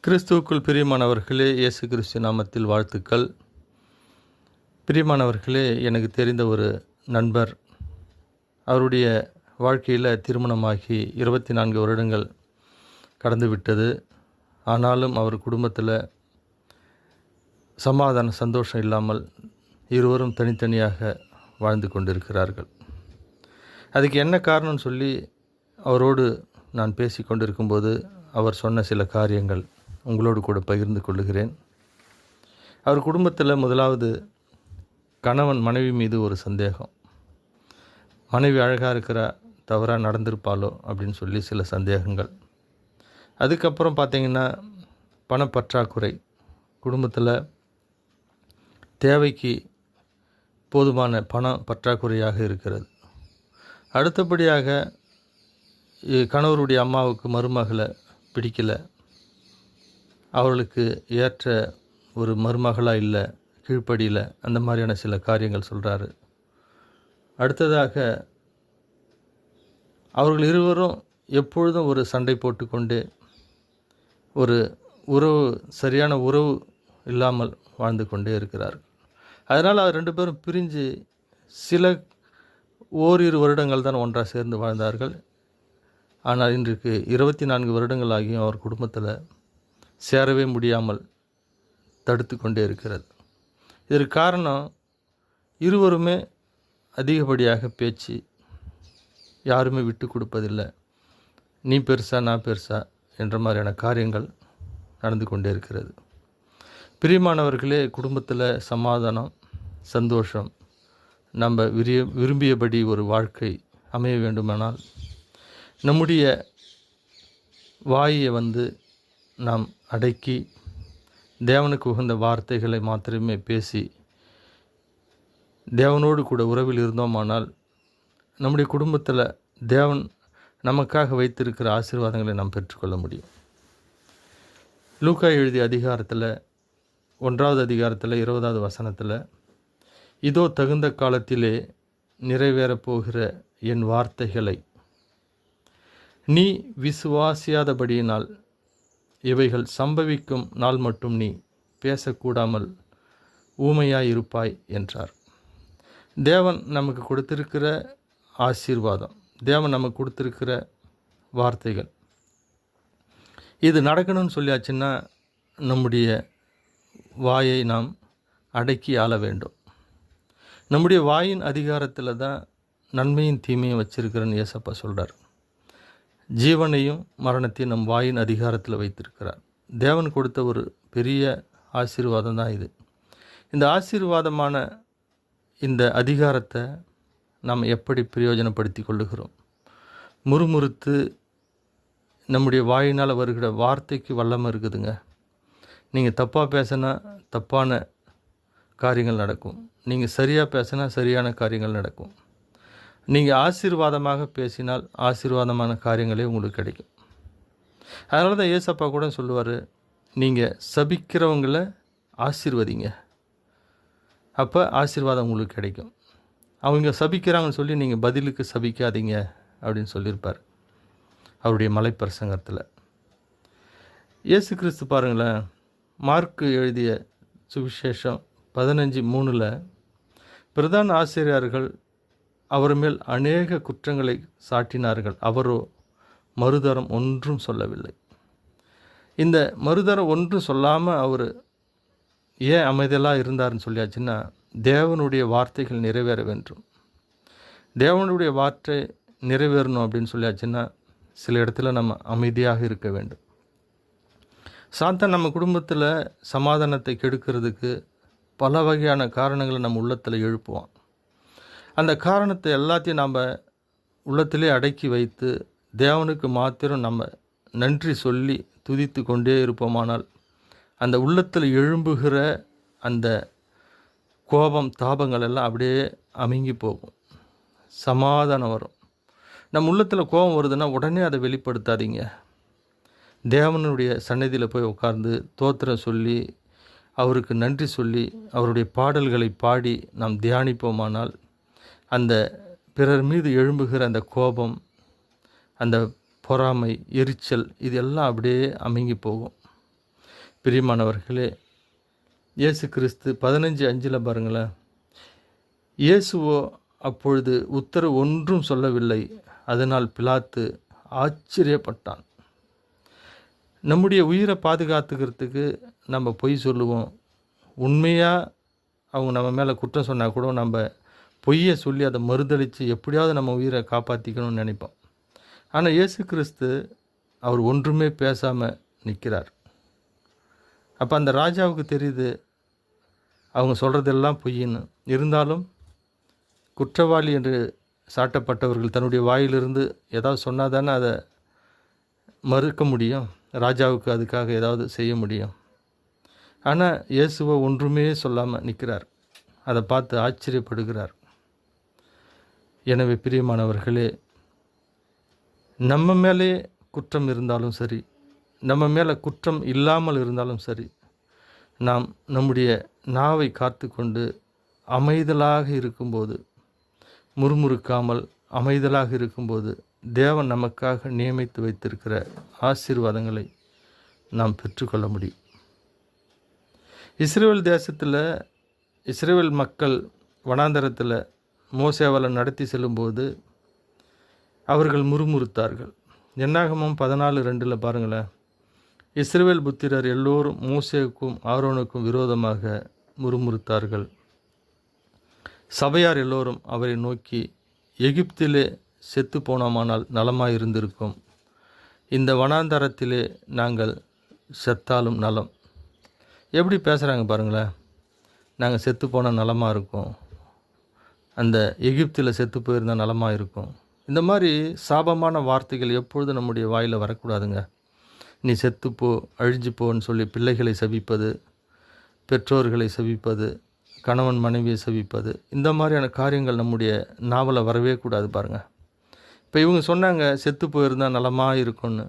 கிறிஸ்துவுக்குள் பிரியமானவர்களே, இயேசு கிறிஸ்து நாமத்தில் வாழ்த்துக்கள். பிரியமானவர்களே, எனக்கு தெரிந்த ஒரு நண்பர், அவருடைய வாழ்க்கையில் திருமணமாகி 24 வருடங்கள் கடந்துவிட்டது. ஆனாலும் அவர் குடும்பத்தில் சமாதான சந்தோஷம் இல்லாமல் இருவரும் தனித்தனியாக வாழ்ந்து கொண்டிருக்கிறார்கள். அதுக்கு என்ன காரணம்னு சொல்லி அவரோடு நான் பேசி கொண்டிருக்கும்போது அவர் சொன்ன சில காரியங்கள் உங்களோடு கூட பகிர்ந்து கொள்ளுகிறேன். அவர் குடும்பத்தில் முதலாவது கணவன் மனைவி மீது ஒரு சந்தேகம். மனைவி அழகாக இருக்கிறா, தவறாக நடந்திருப்பாளோ அப்படின்னு சொல்லி சில சந்தேகங்கள். அதுக்கப்புறம் பார்த்திங்கன்னா பணப்பற்றாக்குறை, குடும்பத்தில் தேவைக்கு போதுமான பணம் பற்றாக்குறையாக இருக்கிறது. அடுத்தபடியாக கணவருடைய அம்மாவுக்கு மருமகளை பிடிக்கலை, அவர்களுக்கு ஏற்ற ஒரு மருமகளாக இல்லை, கீழ்ப்படியில், அந்த மாதிரியான சில காரியங்கள் சொல்கிறாரு. அடுத்ததாக அவர்கள் இருவரும் எப்பொழுதும் ஒரு சண்டை போட்டுக்கொண்டே ஒரு சரியான உறவு இல்லாமல் வாழ்ந்து கொண்டே இருக்கிறார்கள். அதனால் அவர் 2 பேரும் பிரிஞ்சு ஓரிரு வருடங்கள் தான் ஒன்றாக சேர்ந்து வாழ்ந்தார்கள். ஆனால் இன்றைக்கு 24 வருடங்கள் ஆகியும் அவர் குடும்பத்தில் சேரவே முடியாமல் தடுத்து கொண்டே இருக்கிறது. இதற்கு காரணம் இருவருமே அதிகப்படியாக பேச்சு, யாருமே விட்டு கொடுப்பதில்லை. நீ பெருசா நான் பெருசா என்ற மாதிரியான காரியங்கள் நடந்து கொண்டே இருக்கிறது. பிரியமானவர்களே, குடும்பத்தில் சமாதானம், சந்தோஷம், நம்ம விரும்பியபடி ஒரு வாழ்க்கை அமைய வேண்டுமானால் நம்முடைய வாயை நாம் அடக்கி தேவனுக்கு உகந்த வார்த்தைகளை மாத்திரமே பேசி தேவனோடு கூட உறவில் இருந்தோமானால் நம்முடைய குடும்பத்தில் தேவன் நமக்காக வைத்திருக்கிற ஆசீர்வாதங்களை நாம் பெற்றுக்கொள்ள முடியும். லூக்கா எழுதிய அதிகாரத்தில் 1வது அதிகாரத்தில் 20வது வசனத்தில், இதோ தகுந்த காலத்திலே நிறைவேறப் போகிற என் வார்த்தைகளை நீ விசுவாசியாதபடியினால் இவைகள் சம்பவிக்கும் நாள் மட்டும் நீ பேசக்கூடாமல் ஊமையாயிருப்பாய் என்றார். தேவன் நமக்கு கொடுத்திருக்கிற ஆசீர்வாதம், தேவன் நமக்கு கொடுத்திருக்கிற வார்த்தைகள், இது நடக்கணும்னு சொல்லியாச்சுன்னா நம்முடைய வாயை நாம் அடக்கி ஆள வேண்டும். நம்முடைய வாயின் அதிகாரத்தில் தான் நன்மையும் தீமையும் வச்சிருக்கிறேன்னு ஏசப்பா சொல்கிறார். ஜீவனையும் மரணத்தையும் நம் வாயின் அதிகாரத்தில் வைத்திருக்கிறார். தேவன் கொடுத்த ஒரு பெரிய ஆசீர்வாதம் தான் இது. இந்த ஆசீர்வாதமான இந்த அதிகாரத்தை நாம் எப்படி பிரயோஜனப்படுத்தி கொள்ளுகிறோம்? முறுமுறுத்து நம்முடைய வாயினால் வருகிற வார்த்தைக்கு வல்லமை இருக்குதுங்க. நீங்கள் தப்பாக பேசினா தப்பான காரியங்கள் நடக்கும், நீங்கள் சரியாக பேசினா சரியான காரியங்கள் நடக்கும். நீங்கள் ஆசீர்வாதமாக பேசினால் ஆசீர்வாதமான காரியங்களே உங்களுக்கு கிடைக்கும். அதனால தான் ஏசப்பா கூட சொல்லுவார், நீங்கள் சபிக்கிறவங்களை ஆசீர்வதிங்க, அப்போ ஆசீர்வாதம் உங்களுக்கு கிடைக்கும். அவங்க சபிக்கிறாங்கன்னு சொல்லி நீங்கள் பதிலுக்கு சபிக்காதீங்க அப்படின்னு சொல்லியிருப்பார் அவருடைய மலைப்பிரசங்கத்தில். இயேசு கிறிஸ்து பாருங்களேன், மார்க்கு எழுதிய சுவிசேஷம் 15:3 பிரதான ஆசிரியர்கள் அவர் மேல் அநேக குற்றங்களை சாட்டினார்கள், அவரோ மறுதரம் ஒன்றும் சொல்லவில்லை. இந்த மறுதரம் ஒன்றும் சொல்லாமல் அவர் ஏன் அமைதியெல்லாம் இருந்தார்னு சொல்லியாச்சுன்னா, தேவனுடைய வார்த்தைகள் நிறைவேற வேண்டும். தேவனுடைய வார்த்தை நிறைவேறணும் அப்படின்னு சொல்லியாச்சுன்னா சில இடத்துல நம்ம அமைதியாக இருக்க வேண்டும். சாத்தான் நம்ம குடும்பத்தில் சமாதானத்தை கெடுக்கிறதுக்கு பல வகையான காரணங்களை நம்ம உள்ளத்தில் எழுப்புவான். அந்த காரணத்தை எல்லாத்தையும் நம்ம உள்ளத்திலே அடக்கி வைத்து தேவனுக்கு மாத்திரம் நம்ம நன்றி சொல்லி துதித்து கொண்டே இருப்போமானால் அந்த உள்ளத்தில் எழும்புகிற அந்த கோபம், தாபங்கள் எல்லாம் அப்படியே அமுங்கி போகும், சமாதானம் வரும். நம்ம உள்ளத்தில் கோபம் வருதுன்னா உடனே அதை வெளிப்படுத்தாதீங்க. தேவனுடைய சந்நிதியில் போய் உட்கார்ந்து தோத்திரம் சொல்லி அவருக்கு நன்றி சொல்லி அவருடைய பாடல்களை பாடி நாம் தியானிப்போமானால் அந்த பிறர் மீது எழும்புகிற அந்த கோபம், அந்த பொறாமை, எரிச்சல், இது எல்லாம் அப்படியே அமுங்கி போகும். பிரியமானவர்களே, இயேசு கிறிஸ்து 15:5 பாருங்களேன். இயேசுவோ அப்பொழுது உத்தரவு ஒன்றும் சொல்லவில்லை. அதனால் பிலாத்து ஆச்சரியப்பட்டான். நம்முடைய உயிரை பாதுகாத்துக்கிறதுக்கு நம்ம பொய் சொல்லுவோம். உண்மையாக அவங்க நம்ம மேலே குற்றம் சொன்னால் கூட நம்ம பொய்யை சொல்லி அதை மறுதளித்து எப்படியாவது நம்ம உயிரை காப்பாற்றிக்கணும்னு நினைப்போம். ஆனால் இயேசு கிறிஸ்து அவர் ஒன்றுமே பேசாமல் நிற்கிறார். அப்போ அந்த ராஜாவுக்கு தெரியுது அவங்க சொல்கிறதெல்லாம் பொய்ன்னு. இருந்தாலும் குற்றவாளி என்று சாட்டப்பட்டவர்கள் தன்னுடைய வாயிலிருந்து ஏதாவது சொன்னால் தானே அதை மறுக்க முடியும். ராஜாவுக்கு அதுக்காக ஏதாவது செய்ய முடியும். ஆனால் இயேசுவை ஒன்றுமே சொல்லாமல் நிற்கிறார். அதை பார்த்து ஆச்சரியப்படுகிறார். எனவே பிரியமானவர்களே, நம்ம மேலே குற்றம் இருந்தாலும் சரி, நம்ம மேலே குற்றம் இல்லாமல் இருந்தாலும் சரி, நாம் நம்முடைய நாவை காத்து கொண்டு அமைதலாக இருக்கும்போது, முறுமுறுக்காமல் அமைதலாக இருக்கும்போது தேவன் நமக்காக நியமித்து வைத்திருக்கிற ஆசீர்வாதங்களை நாம் பெற்றுக்கொள்ள முடியும். இஸ்ரவேல் தேசத்தில் இஸ்ரவேல் மக்கள் வனாந்தரத்தில் மோசேவால் நடத்தி செல்லும்போது அவர்கள் முறுமுறுத்தார்கள். என்னாகமம் 14:2 பாருங்களேன். இஸ்ரவேல் புத்திரர் எல்லோரும் மோசேவுக்கும் ஆரோனுக்கும் விரோதமாக முறுமுறுத்தார்கள். சபையார் எல்லோரும் அவரை நோக்கி, எகிப்திலே செத்து போனோமானால் நலமாயிருந்திருக்கும். இந்த வனாந்தரத்திலே நாங்கள் செத்தாலும் நலம். எப்படி பேசுகிறாங்க பாருங்களேன். நாங்கள் செத்து போனால் நலமாக இருக்கும், அந்த எகிப்தில் செத்து போயிருந்தால் நலமாக இருக்கும். இந்த மாதிரி சாபமான வார்த்தைகள் எப்பொழுதும் நம்முடைய வாயில் வரக்கூடாதுங்க. நீ செத்துப்போ, அழிஞ்சுப்போன்னு சொல்லி பிள்ளைகளை சபிப்பது, பெற்றோர்களை சபிப்பது, கணவன் மனைவியை சபிப்பது, இந்த மாதிரியான காரியங்கள் நம்முடைய நாவலை வரவே கூடாது பாருங்கள். இப்போ இவங்க சொன்னாங்க செத்து போயிருந்தால் நலமாக இருக்கும்னு.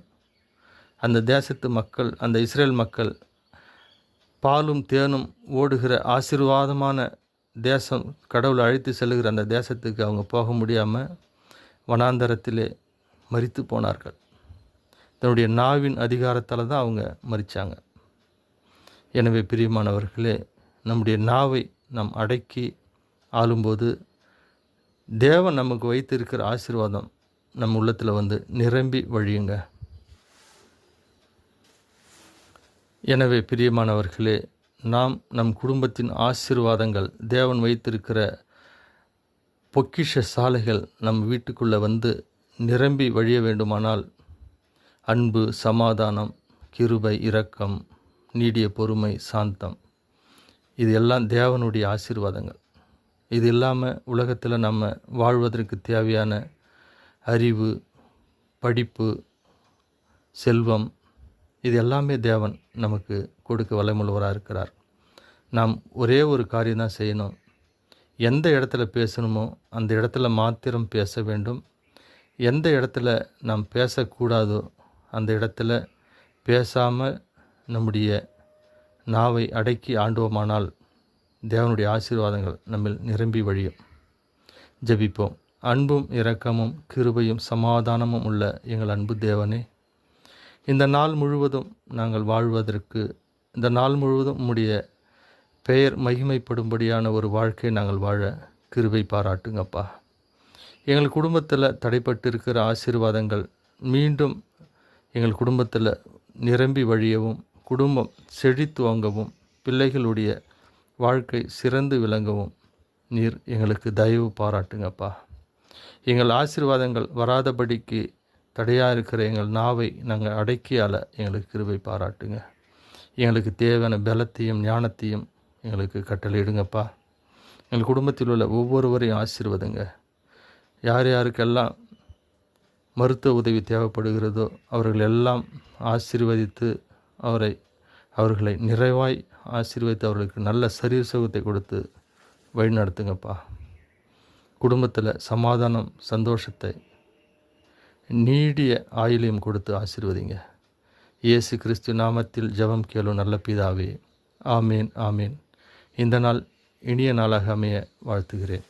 அந்த தேசத்து மக்கள், அந்த இஸ்ரேல் மக்கள், பாலும் தேனும் ஓடுகிற ஆசீர்வாதமான தேசம், கடவுளை அழைத்து செல்லுகிற அந்த தேசத்துக்கு அவங்க போக முடியாமல் வனாந்தரத்திலே மரித்து போனார்கள். தன்னுடைய நாவின் அதிகாரத்தால் தான் அவங்க மரித்தாங்க. எனவே பிரியமானவர்களே, நம்முடைய நாவை நாம் அடக்கி ஆளும்போது தேவன் நமக்கு வைத்திருக்கிற ஆசீர்வாதம் நம்ம உள்ளத்தில் வந்து நிரம்பி வழியுங்க. எனவே பிரியமானவர்களே, நாம் நம் குடும்பத்தின் ஆசீர்வாதங்கள், தேவன் வைத்திருக்கிற பொக்கிஷ சாலைகள் நம் வீட்டுக்குள்ளே வந்து நிரம்பி வழிய வேண்டுமானால் அன்பு, சமாதானம், கிருபை, இரக்கம், நீடிய பொறுமை, சாந்தம், இது எல்லாம் தேவனுடைய ஆசீர்வாதங்கள். இது இல்லாமல் உலகத்தில் நம்ம வாழ்வதற்கு தேவையான அறிவு, படிப்பு, செல்வம், இது எல்லாமே தேவன் நமக்கு கொடுக்க வல்லமையுள்ளவராக இருக்கிறார். நாம் ஒரே ஒரு காரியம் தான் செய்யணும். எந்த இடத்துல பேசணுமோ அந்த இடத்துல மாத்திரம் பேச வேண்டும். எந்த இடத்துல நாம் பேசக்கூடாதோ அந்த இடத்துல பேசாமல் நம்முடைய நாவை அடக்கி ஆண்டுவோமானால் தேவனுடைய ஆசீர்வாதங்கள் நம்மில் நிரம்பி வழியும். ஜெபிப்போம். அன்பும் இரக்கமும் கிருபையும் சமாதானமும் உள்ள எங்கள் அன்பு தேவனே, இந்த நாள் முழுவதும் நாங்கள் வாழ்வதற்கு, இந்த நாள் முழுவதும் உம்முடைய பெயர் மகிமைப்படும்படியான ஒரு வாழ்க்கையை நாங்கள் வாழ கிருபை பாராட்டுங்கப்பா. எங்கள் குடும்பத்தில் தடைப்பட்டு இருக்கிற ஆசீர்வாதங்கள் மீண்டும் எங்கள் குடும்பத்தில் நிரம்பி வழியவும், குடும்பம் செழித்துவங்கவும், பிள்ளைகளுடைய வாழ்க்கை சிறந்து விளங்கவும் நீர் எங்களுக்கு தயவு பாராட்டுங்கப்பா. எங்கள் ஆசீர்வாதங்கள் வராதபடிக்கு தடையாக இருக்கிற எங்கள் நாவை நாங்கள் அடக்கியால் எங்களுக்கு கிருபை பாராட்டுங்க. எங்களுக்கு தேவையான பலத்தையும் ஞானத்தையும் எங்களுக்கு கட்டளையிடுங்கப்பா. எங்கள் குடும்பத்தில் உள்ள ஒவ்வொருவரையும் ஆசீர்வதுங்க. யார் யாருக்கெல்லாம் மருத்துவ உதவி தேவைப்படுகிறதோ அவர்கள் எல்லாம் ஆசீர்வதித்து அவர்களை நிறைவாய் ஆசீர்வதித்து அவர்களுக்கு நல்ல சரீர சுகத்தை கொடுத்து வழி நடத்துங்கப்பா. குடும்பத்தில் சமாதானம், சந்தோஷத்தை, நீடிய ஆயுளையும் கொடுத்து ஆசீர்வதிங்க. இயேசு கிறிஸ்து நாமத்தில் ஜெபம் கேளும் நல்ல பிதாவே. ஆமேன், ஆமேன். இந்த நாள் இனிய நாளாக அமைய வாழ்த்துகிறேன்.